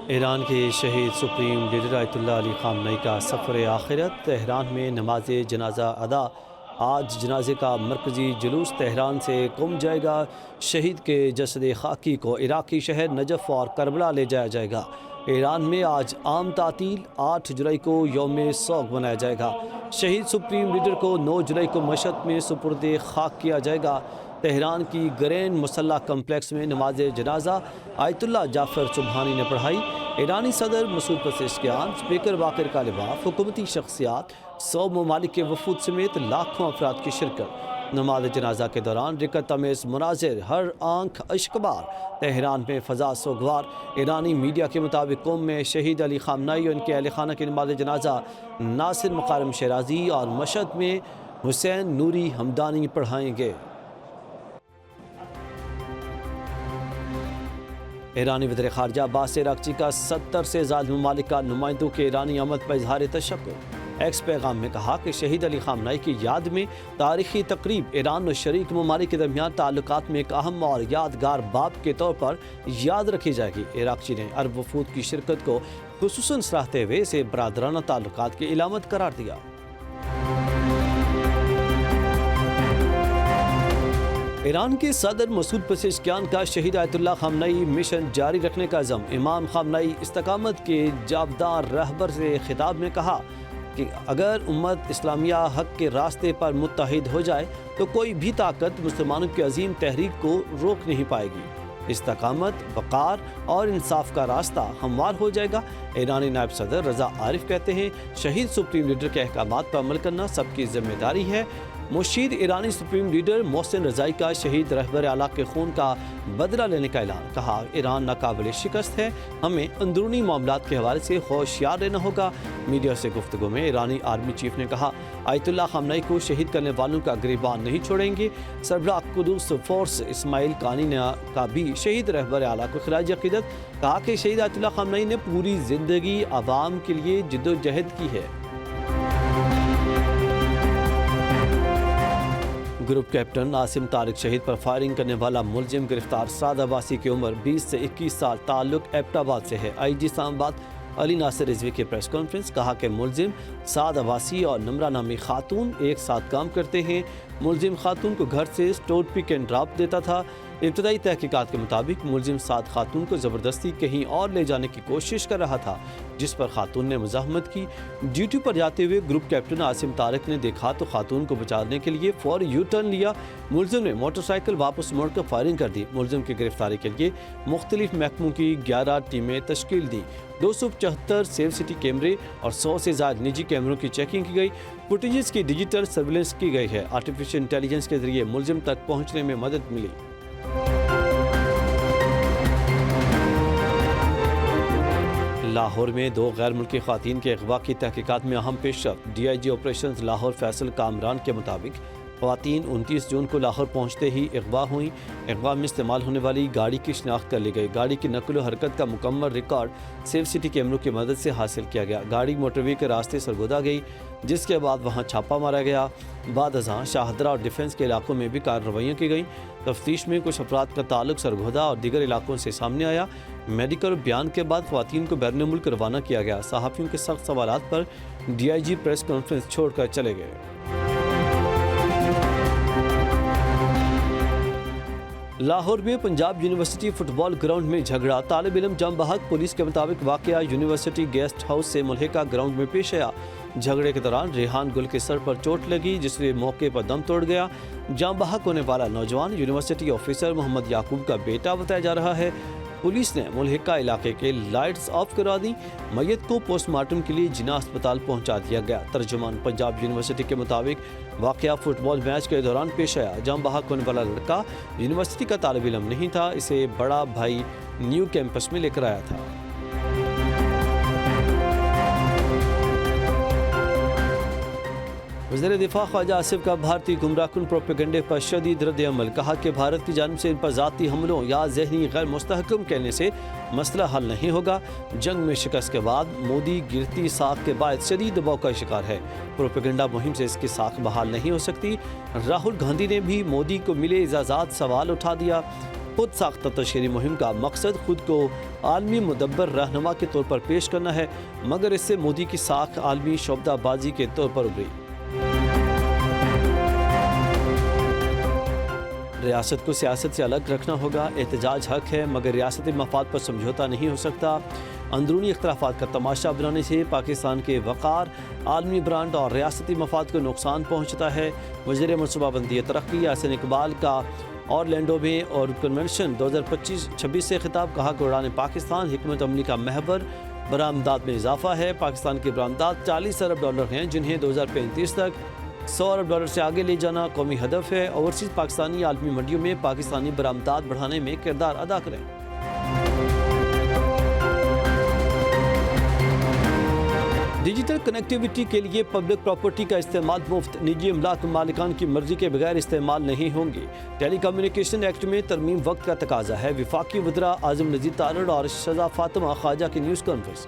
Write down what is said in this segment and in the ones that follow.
ایران کے شہید supreme leader آیت اللہ علی خامنئی کا سفر آخرت، تہران میں نماز جنازہ ادا۔ آج جنازے کا مرکزی جلوس تہران سے قم جائے گا۔ شہید کے جسد خاکی کو عراقی شہر نجف اور کربلا لے جایا جائے گا۔ ایران میں آج عام تعطیل، 8 جولائی کو یوم سوگ منایا جائے گا۔ شہید سپریم لیڈر کو 9 جولائی کو مشہد میں سپرد خاک کیا جائے گا۔ تہران کی گرین مسلح کمپلیکس میں نماز جنازہ آیت اللہ جعفر سبحانی نے پڑھائی۔ ایرانی صدر مسعود پزشکیان، اسپیکر باقر کالباف، حکومتی شخصیات، 100 ممالک کے وفود سمیت لاکھوں افراد کی شرکت۔ نماز جنازہ کے دوران رکت امیز مناظر، ہر آنکھ اشکبار۔ تہران میں فضا سوگوار۔ ایرانی میڈیا کے مطابق قم میں شہید علی خامنئی اور ان کے اہل خانہ کی نماز جنازہ ناصر مکارم شیرازی اور مشہد میں حسین نوری ہمدانی پڑھائیں گے۔ ایرانی وزیر خارجہ عباس عراقچی کا 70 سے زائد ممالک کا نمائندوں کے ایرانی آمد پر اظہار تشکر۔ ایکس پیغام میں کہا کہ شہید علی خامنئی کی یاد میں تاریخی تقریب ایران اور شریک ممالک کے درمیان تعلقات میں ایک اہم اور یادگار باب کے طور پر یاد رکھی جائے گی۔ عراقچی نے عرب وفود کی شرکت کو خصوصاً سراہتے ہوئے اسے برادرانہ تعلقات کی علامت قرار دیا۔ ایران کے صدر مسعود پزشکیان کا شہید آیت اللہ خامنئی مشن جاری رکھنے کا عزم۔ امام خامنئی استقامت کے جاوداں رہبر سے خطاب میں کہا کہ اگر امت اسلامیہ حق کے راستے پر متحد ہو جائے تو کوئی بھی طاقت مسلمانوں کی عظیم تحریک کو روک نہیں پائے گی۔ استقامت، وقار اور انصاف کا راستہ ہموار ہو جائے گا۔ ایرانی نائب صدر رضا عارف کہتے ہیں، شہید سپریم لیڈر کے احکامات پر عمل کرنا سب کی ذمہ داری ہے۔ مشیر ایرانی سپریم لیڈر محسن رضائی کا شہید رہبر اعلیٰ کے خون کا بدلہ لینے کا اعلان۔ کہا، ایران ناقابل شکست ہے، ہمیں اندرونی معاملات کے حوالے سے ہوشیار رہنا ہوگا۔ میڈیا سے گفتگو میں ایرانی آرمی چیف نے کہا، آیت اللہ خامنئی کو شہید کرنے والوں کا گریبان نہیں چھوڑیں گے۔ سربراہ قدس فورس اسماعیل قانی نے کا بھی شہید رہبر اعلیٰ کو خراج عقیدت۔ کہا کہ شہید آیت اللہ خامنئی نے پوری زندگی عوام کے لیے جد و جہد کی ہے۔ گروپ کیپٹن عاصم طارق شہید پر فائرنگ کرنے والا ملزم گرفتار۔ سعد عباسی کی عمر 20 سے 21 سال، تعلق ایبٹ آباد سے ہے۔ آئی جی اسلام آباد علی ناصر رضوی کی پریس کانفرنس۔ کہا کہ ملزم سعد عباسی اور نمرہ نامی خاتون ایک ساتھ کام کرتے ہیں۔ ملزم خاتون کو گھر سے اسٹور پک اینڈ ڈراپ دیتا تھا۔ ابتدائی تحقیقات کے مطابق ملزم سعد خاتون کو زبردستی کہیں اور لے جانے کی کوشش کر رہا تھا، جس پر خاتون نے مزاحمت کی۔ ڈیوٹی پر جاتے ہوئے گروپ کیپٹن عاصم طارق نے دیکھا تو خاتون کو بچانے کے لیے فوری یو ٹرن لیا۔ ملزم نے موٹر سائیکل واپس موڑ کر فائرنگ کر دی۔ ملزم کی گرفتاری کے لیے مختلف محکموں کی 11 ٹیمیں تشکیل دی۔ 275 سیف سٹی کیمرے اور 100 سے زائد نجی کیمروں کی چیکنگ کی گئی۔ فوٹیجز کی ڈیجیٹل سرویلنس کی گئی ہے۔ آرٹیفیشل انٹیلیجنس کے ذریعے ملزم تک پہنچنے میں مدد ملی۔ لاہور میں 2 غیر ملکی خواتین کے اغوا کی تحقیقات میں اہم پیش رفت۔ D I G operations Lahore Faisal Kamran کے مطابق خواتین 29 جون کو لاہور پہنچتے ہی اغوا ہوئیں۔ اغوا میں استعمال ہونے والی گاڑی کی شناخت کر لی گئی۔ گاڑی کی نقل و حرکت کا مکمل ریکارڈ سیف سٹی کیمروں کی مدد سے حاصل کیا گیا۔ گاڑی موٹر وے کے راستے سرگودا گئی، جس کے بعد وہاں چھاپہ مارا گیا۔ بعد ازاں شاہدرہ اور ڈیفنس کے علاقوں میں بھی کارروائیاں کی گئیں۔ تفتیش میں کچھ افراد کا تعلق سرگودا اور دیگر علاقوں سے سامنے آیا۔ میڈیکل بیان کے بعد خواتین کو بیرون ملک روانہ کیا گیا۔ صحافیوں کے سخت سوالات پر D I G press conference چھوڑ کر چلے گئے۔ لاہور میں Punjab university football ground میں جھگڑا، طالب علم جم بحق۔ پولیس کے مطابق واقعہ یونیورسٹی گیسٹ ہاؤس سے ملحقہ گراؤنڈ میں پیش آیا۔ جھگڑے کے دوران ریحان گل کے سر پر چوٹ لگی، جس نے موقع پر دم توڑ گیا۔ جم بحق ہونے والا نوجوان یونیورسٹی آفیسر محمد یعقوب کا بیٹا بتایا جا رہا ہے۔ پولیس نے ملحقہ علاقے کے لائٹس آف کروا دی۔ میت کو پوسٹ مارٹم کے لیے جناح اسپتال پہنچا دیا گیا۔ ترجمان پنجاب یونیورسٹی کے مطابق واقعہ فٹ بال میچ کے دوران پیش آیا۔ جم بحق ہونے والا لڑکا یونیورسٹی کا طالب علم نہیں تھا، اسے بڑا بھائی نیو کیمپس میں لے کر آیا تھا۔ وزیر دفاع خواجہ آصف کا بھارتی گمراہ کن پروپیگنڈے پر شدید رد عمل۔ کہا کہ بھارت کی جانب سے ان پر ذاتی حملوں یا ذہنی غیر مستحکم کہنے سے مسئلہ حل نہیں ہوگا۔ جنگ میں شکست کے بعد مودی گرتی ساکھ کے باعث شدید دباؤ کا شکار ہے۔ پروپیگنڈا مہم سے اس کی ساکھ بحال نہیں ہو سکتی۔ راہل گاندھی نے بھی مودی کو ملے اعزازات سوال اٹھا دیا۔ خود ساختہ تشہیری مہم کا مقصد خود کو عالمی مدبر رہنما کے طور پر پیش کرنا ہے، مگر اس سے مودی کی ساکھ عالمی شعبدہ بازی کے طور پر ابھری۔ ریاست کو سیاست سے الگ رکھنا ہوگا، احتجاج حق ہے مگر ریاستی مفاد پر سمجھوتہ نہیں ہو سکتا۔ اندرونی اختلافات کا تماشا بنانے سے پاکستان کے وقار، عالمی برانڈ اور ریاستی مفاد کو نقصان پہنچتا ہے۔ وزیر منصوبہ بندی ترقی احسن اقبال کا اورلینڈو میں اور کنونشن 2025-26 سے خطاب، کہا کہ اڑان پاکستان حکمت عملی کا محور برآمدات میں اضافہ ہے۔ پاکستان کی برآمدات $40 ارب ہیں، جنہیں 2035 تک $100 ارب سے آگے لے جانا قومی ہدف ہے۔ اوورسیز پاکستانی عالمی منڈیوں میں پاکستانی برآمدات بڑھانے میں کردار ادا کریں۔ ڈیجیٹل کنیکٹیویٹی کے لیے پبلک پراپرٹی کا استعمال مفت، نجی املاک مالکان کی مرضی کے بغیر استعمال نہیں ہوں گی۔ ٹیلی کمیونیکیشن ایکٹ میں ترمیم وقت کا تقاضا ہے، وفاقی وزراء اعظم نذیر تارڑ اور شہزاد فاطمہ خواجہ کی نیوز کانفرنس۔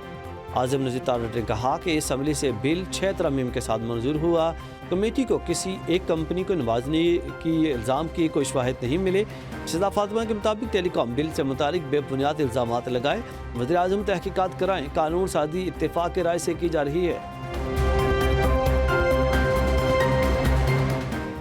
اعظم نذیر تارڑ نے کہا کہ اسمبلی سے بل 6 ترامیم کے ساتھ منظور ہوا۔ کمیٹی کو کسی ایک کمپنی کو نوازنے کی الزام کی کوئی شواہد نہیں ملے۔ شہزاد فاطمہ کے مطابق ٹیلی کام بل سے متعلق بے بنیاد الزامات لگائے، وزیر اعظم تحقیقات کرائیں، قانون سازی اتفاق رائے سے کی جا رہی ہے۔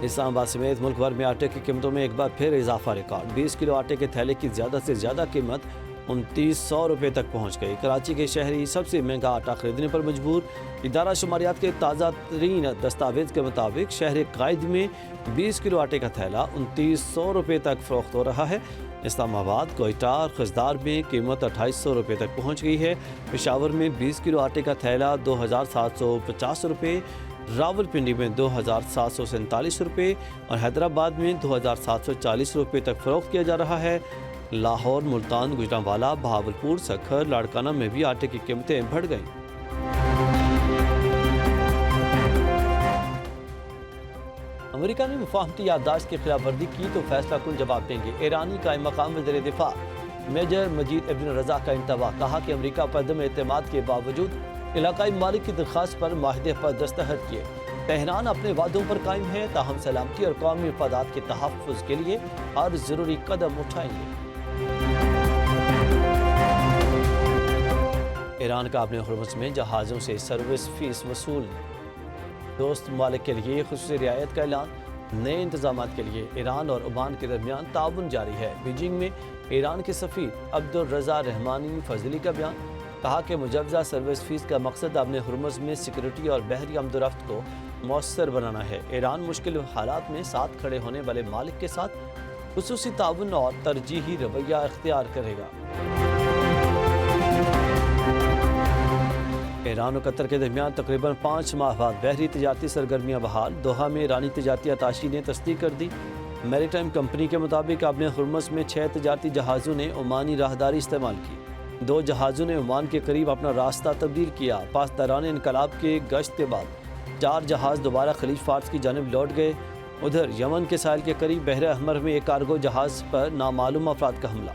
اسلام آباد سمیت ملک بھر میں آٹے کی قیمتوں میں ایک بار پھر اضافہ ریکارڈ، 20 کلو آٹے کے تھیلے کی زیادہ سے زیادہ قیمت 2900 روپے تک پہنچ گئی۔ کراچی کے شہری سب سے مہنگا آٹا خریدنے پر مجبور۔ ادارہ شماریات کے تازہ ترین دستاویز کے مطابق شہر قائد میں 20 کلو آٹے کا تھیلا 2900 روپے تک فروخت ہو رہا ہے۔ اسلام آباد، کوئٹہ اور خزدار میں قیمت 2800 روپے تک پہنچ گئی ہے۔ پشاور میں 20 کلو آٹے کا تھیلا 2750 روپے، راول پنڈی میں 2747 روپے اور حیدرآباد میں 2740 روپے تک فروخت کیا جا رہا ہے۔ لاہور، ملتان، گوجرانوالہ، بہاولپور، سکھر، لاڑکانہ میں بھی آٹے کی قیمتیں بڑھ گئیں۔ امریکہ نے مفاہمتی یادداشت کی خلاف ورزی کی تو فیصلہ کن جواب دیں گے، ایرانی قائم مقام وزیر دفاع میجر مجید ابن رضا کا انتباہ، کہا کہ امریکہ پر عدم اعتماد کے باوجود علاقائی ممالک کی درخواست پر معاہدے پر دستخط کیے۔ تہران اپنے وعدوں پر قائم ہے، تاہم سلامتی اور قومی مفادات کے تحفظ کے لیے ہر ضروری قدم اٹھائیں گے۔ ایران کا اپنے ہرمز میں جہازوں سے سروس فیس وصول، دوست ممالک کے لیے خصوصی رعایت کا اعلان، نئے انتظامات کے لیے ایران اور عمان کے درمیان تعاون جاری ہے۔ بیجنگ میں ایران کے سفیر عبدالرضا رحمانی فضلی کا بیان، کہا کہ مجوزہ سروس فیس کا مقصد اپنے ہرمز میں سیکورٹی اور بحری آمد و رفت کو مؤثر بنانا ہے۔ ایران مشکل حالات میں ساتھ کھڑے ہونے والے مالک کے ساتھ خصوصی تعاون اور ترجیحی رویہ اختیار کرے گا۔ ایران اور قطر کے درمیان تقریباً 5 ماہ بعد بحری تجارتی سرگرمیاں بحال، دوحہ میں ایرانی تجارتی اتاشی نے تصدیق کر دی۔ میری ٹائم کمپنی کے مطابق اپنے ہرمز میں 6 تجارتی جہازوں نے عمانی راہداری استعمال کی، 2 جہازوں نے عمان کے قریب اپنا راستہ تبدیل کیا۔ پاسداران انقلاب کے گشت کے بعد 4 جہاز دوبارہ خلیج فارس کی جانب لوٹ گئے۔ ادھر یمن کے ساحل کے قریب بحر احمر میں ایک کارگو جہاز پر نامعلوم افراد کا حملہ،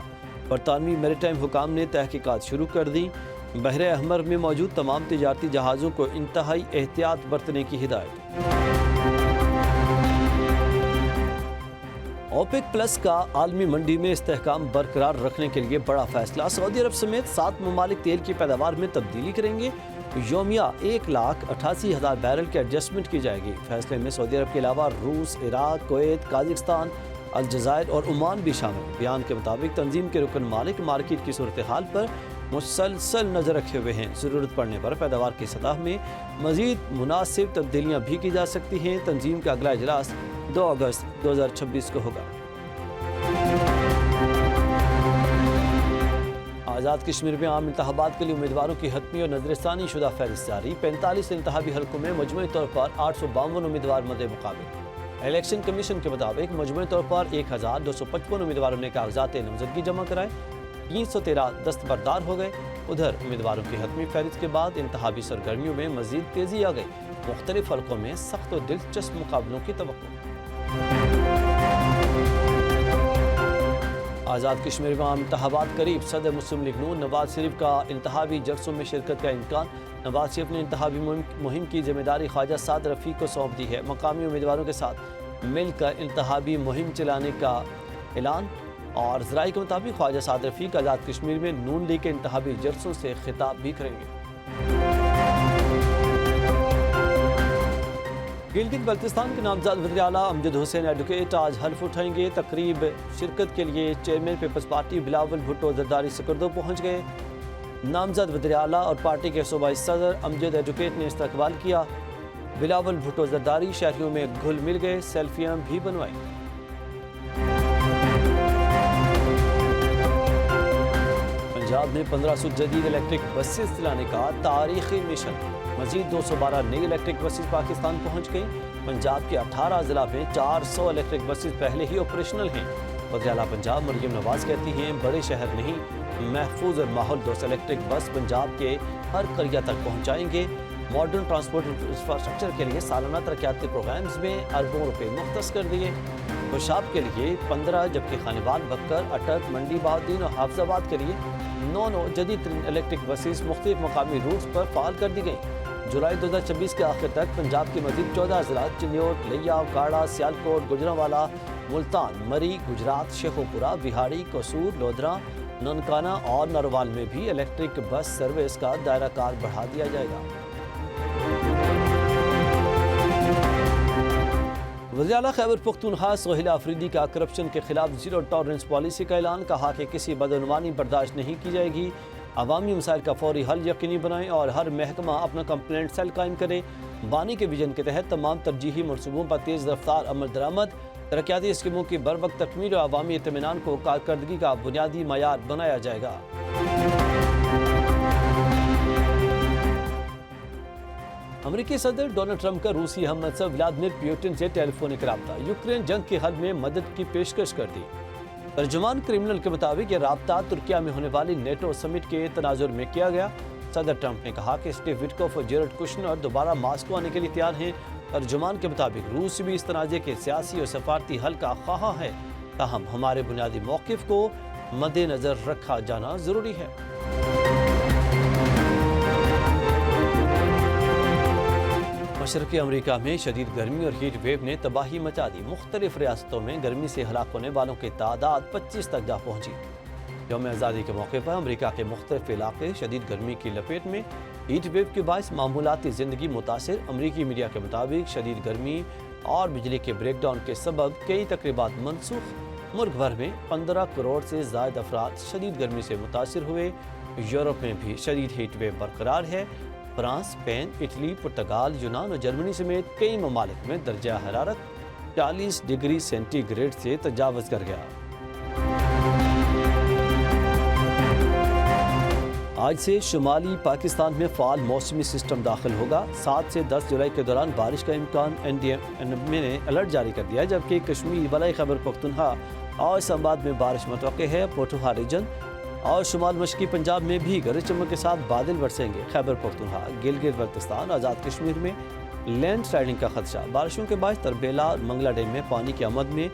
برطانوی میری ٹائم حکام نے تحقیقات شروع کر دی۔ بحر احمر میں موجود تمام تجارتی جہازوں کو انتہائی احتیاط برتنے کی ہدایت۔ اوپیک پلس کا عالمی منڈی میں استحکام برقرار رکھنے کے لیے بڑا فیصلہ، سعودی عرب سمیت 7 ممالک تیل کی پیداوار میں تبدیلی کریں گے، یومیہ 1,88,000 بیرل کی ایڈجسٹمنٹ کی جائے گی۔ فیصلے میں سعودی عرب کے علاوہ روس، عراق، کویت، قازقستان، الجزائر اور عمان بھی شامل۔ بیان کے مطابق تنظیم کے رکن مالک مارکیٹ کی صورتحال پر مسلسل نظر رکھے ہوئے ہیں، ضرورت پڑنے پر پیداوار کی سطح میں مزید مناسب تبدیلیاں بھی کی جا سکتی ہیں۔ تنظیم کا اگلا اجلاس 2 اگست 2026 کو ہوگا۔ آزاد کشمیر میں عام انتخابات کے لیے امیدواروں کی حتمی اور نظر ثانی شدہ فہرست جاری، 45 انتخابی حلقوں میں مجموعی طور پر 852 امیدوار مد مقابل۔ الیکشن کمیشن کے مطابق مجموعی طور پر 1255 امیدواروں نے کاغذات نامزدگی جمع کرائے، 313 دستبردار ہو گئے۔ ادھر امیدواروں کی حتمی فہرست کے بعد انتخابی سرگرمیوں میں مزید تیزی آ گئی، مختلف حلقوں میں سخت و دلچسپ مقابلوں کی توقع۔ آزاد کشمیر میں عام انتخابات قریب، صدر مسلم لیگ نون نواز شریف کا انتخابی جلسوں میں شرکت کا امکان۔ نواز شریف نے انتخابی مہم کی ذمہ داری خواجہ سعد رفیق کو سونپ دی ہے، مقامی امیدواروں کے ساتھ مل کر انتخابی مہم چلانے کا اعلان۔ اور ذرائع کے مطابق خواجہ سعد رفیق آزاد کشمیر میں نون لیگ کے انتخابی جلسوں سے خطاب بھی کریں گے۔ گلگت بلتستان کے نامزد وزیر اعلیٰ امجد حسین ایڈوکیٹ آج حلف اٹھائیں گے۔ تقریب شرکت کے لیے chairman Peoples Party Bilawal Bhutto Zardari Skardu پہنچ گئے۔ نامزد وزیر اعلیٰ اور پارٹی کے صوبائی صدر امجد ایڈوکیٹ نے استقبال کیا۔ بلاول بھٹو زرداری شہریوں میں گھل مل گئے، سیلفیاں بھی بنوائیں۔ پنجاب میں 1500 جدید الیکٹرک بسز چلانے کا تاریخی مشن، مزید 212 نئی الیکٹرک بسز پاکستان پہنچ گئیں۔ پنجاب کے 18 اضلاع میں 400 الیکٹرک بسز پہلے ہی آپریشنل ہیں۔ وزیر اعلیٰ پنجاب مریم نواز کہتی ہیں بڑے شہر نہیں، محفوظ اور ماحول دوست الیکٹرک بس پنجاب کے ہر قریہ تک پہنچائیں گے۔ ماڈرن ٹرانسپورٹ انفراسٹرکچر کے لیے سالانہ ترقیاتی پروگرامز میں اربوں روپے مختص کر دیے۔ خوشاب کے لیے 15 جبکہ خانیوال، بکر، اٹک، منڈی بہاؤالدین اور حافظ آباد کے لیے 9 جدید ترین الیکٹرک بسز مختلف مقامی روٹس پر فعال کر دی گئیں۔ جولائی 2026 کے آخر تک پنجاب کے مزید 14 اضلاع چنیوٹ، لیا، کاڑا، سیالکوٹ، گوجرانوالا، ملتان، مری، گجرات، شیخوپورہ، بہاڑی، قصور، لودھراں، ننکانہ اور نروال میں بھی الیکٹرک بس سروس کا دائرہ کار بڑھا دیا جائے گا۔ وزیر اعلیٰ خیبر پختونخوا سہیل آفریدی کا کرپشن کے خلاف زیرو ٹالرنس پالیسی کا اعلان، کہا کہ کسی بدعنوانی برداشت نہیں کی جائے گی۔ عوامی مسائل کا فوری حل یقینی بنائیں اور ہر محکمہ اپنا کمپلینٹ سیل قائم کرے۔ بانی کے ویژن کے تحت تمام ترجیحی منصوبوں پر تیز رفتار عمل درآمد، ترقیاتی اسکیموں کی بروقت تکمیل اور عوامی اطمینان کو کارکردگی کا بنیادی معیار بنایا جائے گا۔ امریکی صدر ڈونلڈ ٹرمپ کا روسی ہم منصب ولادیمیر پیوٹن سے ٹیلی فونک رابطہ، یوکرین جنگ کے حل میں مدد کی پیشکش کر دی۔ ترجمان کرملن کے مطابق یہ رابطہ ترکیہ میں ہونے والی نیٹو سمٹ کے تناظر میں کیا گیا۔ صدر ٹرمپ نے کہا کہ اسٹیو وٹکوف اور جیرڈ کشنر دوبارہ ماسکو آنے کے لیے تیار ہیں۔ ترجمان کے مطابق روس بھی اس تنازع کے سیاسی اور سفارتی حل کا خواہاں ہے، تاہم ہمارے بنیادی موقف کو مد نظر رکھا جانا ضروری ہے۔ مشرقی امریکہ میں شدید گرمی اور ہیٹ ویو نے تباہی مچا دی۔ مختلف ریاستوں میں گرمی سے ہلاک ہونے والوں کی تعداد 25 تک جا پہنچی۔ یوم آزادی کے موقع پر امریکہ کے مختلف علاقے شدید گرمی کی لپیٹ میں، ہیٹ ویو کے باعث معمولاتی زندگی متاثر۔ امریکی میڈیا کے مطابق شدید گرمی اور بجلی کے بریک ڈاؤن کے سبب کئی تقریبات منسوخ۔ ملک بھر میں 15 کروڑ سے زائد افراد شدید گرمی سے متاثر ہوئے۔ یورپ میں بھی شدید ہیٹ ویو برقرار ہے۔ فرانس، اسپین، اٹلی، پرتگال، یونان اور جرمنی سمیت کئی ممالک میں درجہ حرارت 40 ڈگری سینٹی گریڈ سے تجاوز کر گیا۔ آج سے شمالی پاکستان میں فعال موسمی سسٹم داخل ہوگا۔ 7 سے 10 جولائی کے دوران بارش کا امکان NDMA نے الرٹ جاری کر دیا، جبکہ کشمیر، ولائی خیبر پختونخوا اور اسلام آباد میں بارش متوقع ہے۔ پوٹھوہا ریجن اور شمال مشرقی پنجاب میں بھی گرج چمک کے ساتھ بادل برسیں گے۔ خیبر پختونخوا، گلگت بلتستان، آزاد کشمیر میں لینڈ سلائڈنگ کا خدشہ۔ بارشوں کے باعث تربیلا اور منگلا ڈیم میں پانی کی آمد میں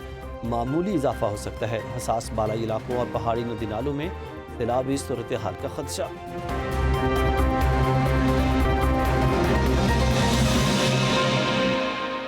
معمولی اضافہ ہو سکتا ہے۔ حساس بالائی علاقوں اور پہاڑی ندی نالوں میں سیلابی صورتحال کا خدشہ۔